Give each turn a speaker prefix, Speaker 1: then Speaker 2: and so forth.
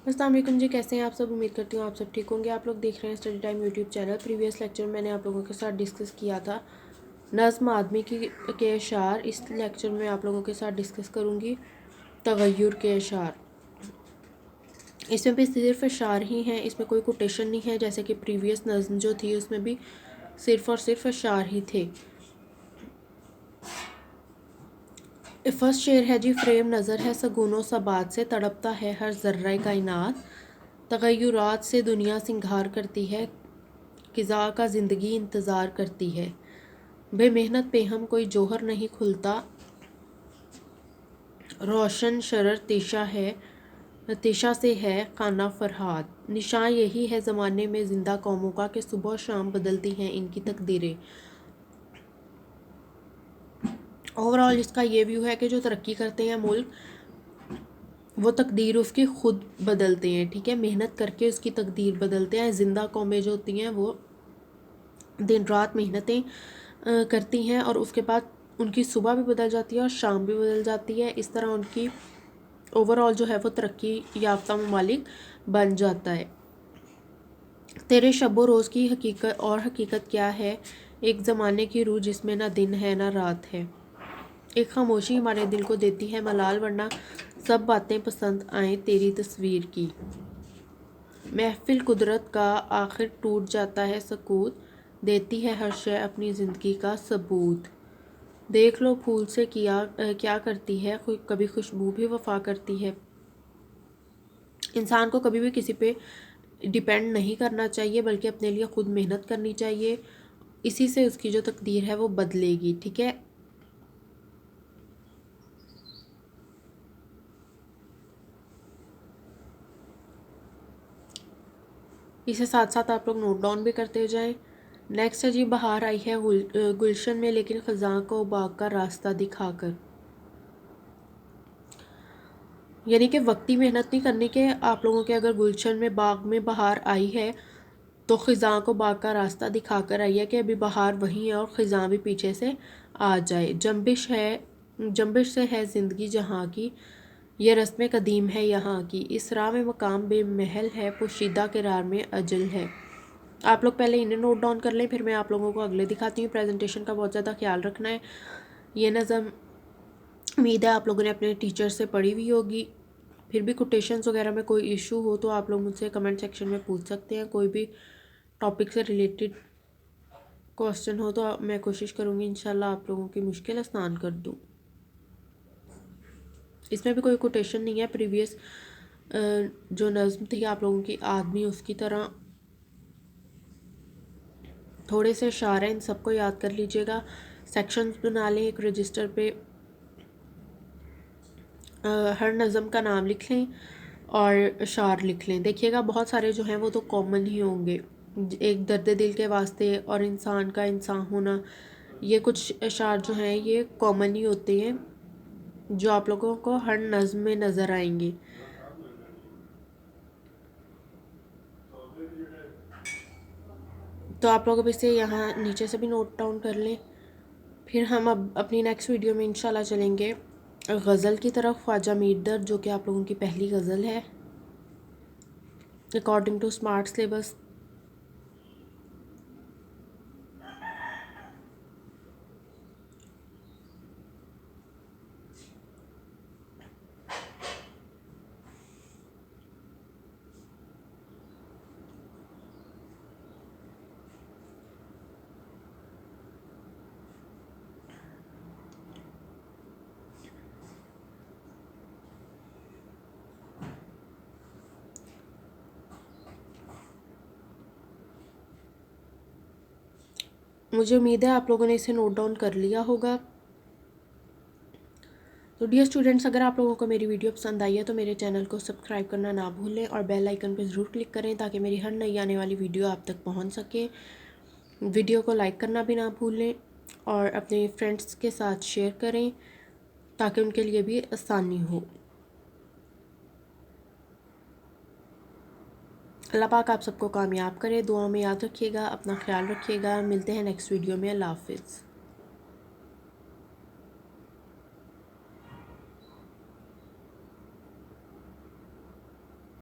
Speaker 1: अस्सलाम वालेकुम जी, कैसे हैं आप सब। उम्मीद करती हूँ आप सब ठीक होंगे। आप लोग देख रहे हैं study time YouTube channel. Previous lecture मैंने आप लोगों के साथ डिस्कस किया था नज़्म आदमी के अशार। इस लेक्चर में आप लोगों के साथ डिस्कस करूँगी तगय्युर के अशार। इसमें भी सिर्फ अशार ही हैं, इसमें कोई कोटेशन नहीं है, जैसे कि प्रीवियस नज़्म जो थी उसमें भी सिर्फ और सिर्फ अशार ही थे। फर्स्ट शेर है जी, फ्रेम नज़र है सगुनो सबात से, तड़पता है हर ज़र्रा कायनात। तगय्युरात से दुनिया सिंगार करती है, क़िज़ा का ज़िंदगी इंतज़ार करती है। बेमेहनत पे हम कोई जौहर नहीं खुलता, रोशन शरर तीशा है, तीशा से है खाना फरहाद। निशान यही है ज़माने में ज़िंदा कौमों का कि सुबह शाम बदलती हैं इनकी तकदीरें। ओवरऑल इसका ये व्यू है कि जो तरक्की करते हैं मुल्क, वो तकदीर उसकी ख़ुद बदलते हैं। ठीक है, मेहनत करके उसकी तकदीर बदलते हैं। ज़िंदा कौमें जो होती हैं वो दिन रात मेहनतें करती हैं और उसके बाद उनकी सुबह भी बदल जाती है और शाम भी बदल जाती है। इस तरह उनकी ओवरऑल जो है वो तरक्की याफ्ता ममालिक बन जाता है। तेरे शब रोज़ की हकीकत और हकीकत क्या है, एक ज़माने की रूह जिसमें ना दिन है ना रात है। एक खामोशी हमारे दिल को देती है मलाल, वरना सब बातें पसंद आएँ तेरी तस्वीर की। महफिल कुदरत का आखिर टूट जाता है सकूत, देती है हर शय अपनी ज़िंदगी का सबूत। देख लो फूल से क्या करती है, कभी खुशबू भी वफा करती है। इंसान को कभी भी किसी पे डिपेंड नहीं करना चाहिए, बल्कि अपने लिए खुद मेहनत करनी चाहिए। इसी से उसकी जो तकदीर है वो बदलेगी। ठीक है, इसे साथ साथ आप लोग नोट डाउन भी करते जाएं। नेक्स्ट है जी, बहार आई है गुलशन में, लेकिन ख़ज़ां को बाग का रास्ता दिखाकर। यानी कि वक्ती मेहनत नहीं करनी कि आप लोगों के अगर गुलशन में बाग में बहार आई है तो ख़ज़ां को बाग का रास्ता दिखा कर आई है कि अभी बहार वहीं है और ख़ज़ां भी पीछे से आ जाए। जंबिश से है ज़िंदगी जहाँ की, ये रस्में कदीम है यहाँ की। इस राह में मकाम बेमहल है, पोशीदा किरार में अजल है। आप लोग पहले इन्हें नोट डाउन कर लें, फिर मैं आप लोगों को अगले दिखाती हूँ। प्रेजेंटेशन का बहुत ज़्यादा ख्याल रखना है। ये नज़म उम्मीद है आप लोगों ने अपने टीचर से पढ़ी हुई होगी। फिर भी कोटेशंस वगैरह में कोई इशू हो तो आप लोग मुझसे कमेंट सेक्शन में पूछ सकते हैं। कोई भी टॉपिक से रिलेटेड क्वेश्चन हो तो मैं कोशिश करूँगी इंशाल्लाह आप लोगों की मुश्किल आसान कर दूँ। इसमें भी कोई कोटेशन नहीं है। प्रीवियस जो नज़्म थी आप लोगों की आदमी, उसकी तरह थोड़े से अशार हैं, इन सबको याद कर लीजिएगा। सेक्शंस बना लें एक रजिस्टर पे, हर नज़म का नाम लिख लें और अशार लिख लें। देखिएगा बहुत सारे जो हैं वो तो कॉमन ही होंगे। एक दर्द दिल के वास्ते और इंसान का इंसान होना, ये कुछ अशार जो हैं ये कॉमन ही होते हैं जो आप लोगों को हर नज़म में नज़र आएंगे। तो आप लोग अब इसे यहाँ नीचे से भी नोट डाउन कर लें। फिर हम अब अपनी नेक्स्ट वीडियो में इंशाल्लाह चलेंगे गज़ल की तरफ। ख्वाजा मीर दर्द जो कि आप लोगों की पहली गज़ल है अकॉर्डिंग टू स्मार्ट सिलेबस। मुझे उम्मीद है आप लोगों ने इसे नोट डाउन कर लिया होगा। तो डियर स्टूडेंट्स, अगर आप लोगों को मेरी वीडियो पसंद आई है तो मेरे चैनल को सब्सक्राइब करना ना भूलें और बेल आइकन पर ज़रूर क्लिक करें ताकि मेरी हर नई आने वाली वीडियो आप तक पहुंच सके। वीडियो को लाइक करना भी ना भूलें और अपने फ्रेंड्स के साथ शेयर करें ताकि उनके लिए भी आसानी हो। अल्लाह पाक आप सबको कामयाब करे। दुआ में याद रखिएगा, अपना ख्याल रखिएगा। मिलते हैं नेक्स्ट वीडियो में। अल्लाह हाफिज़।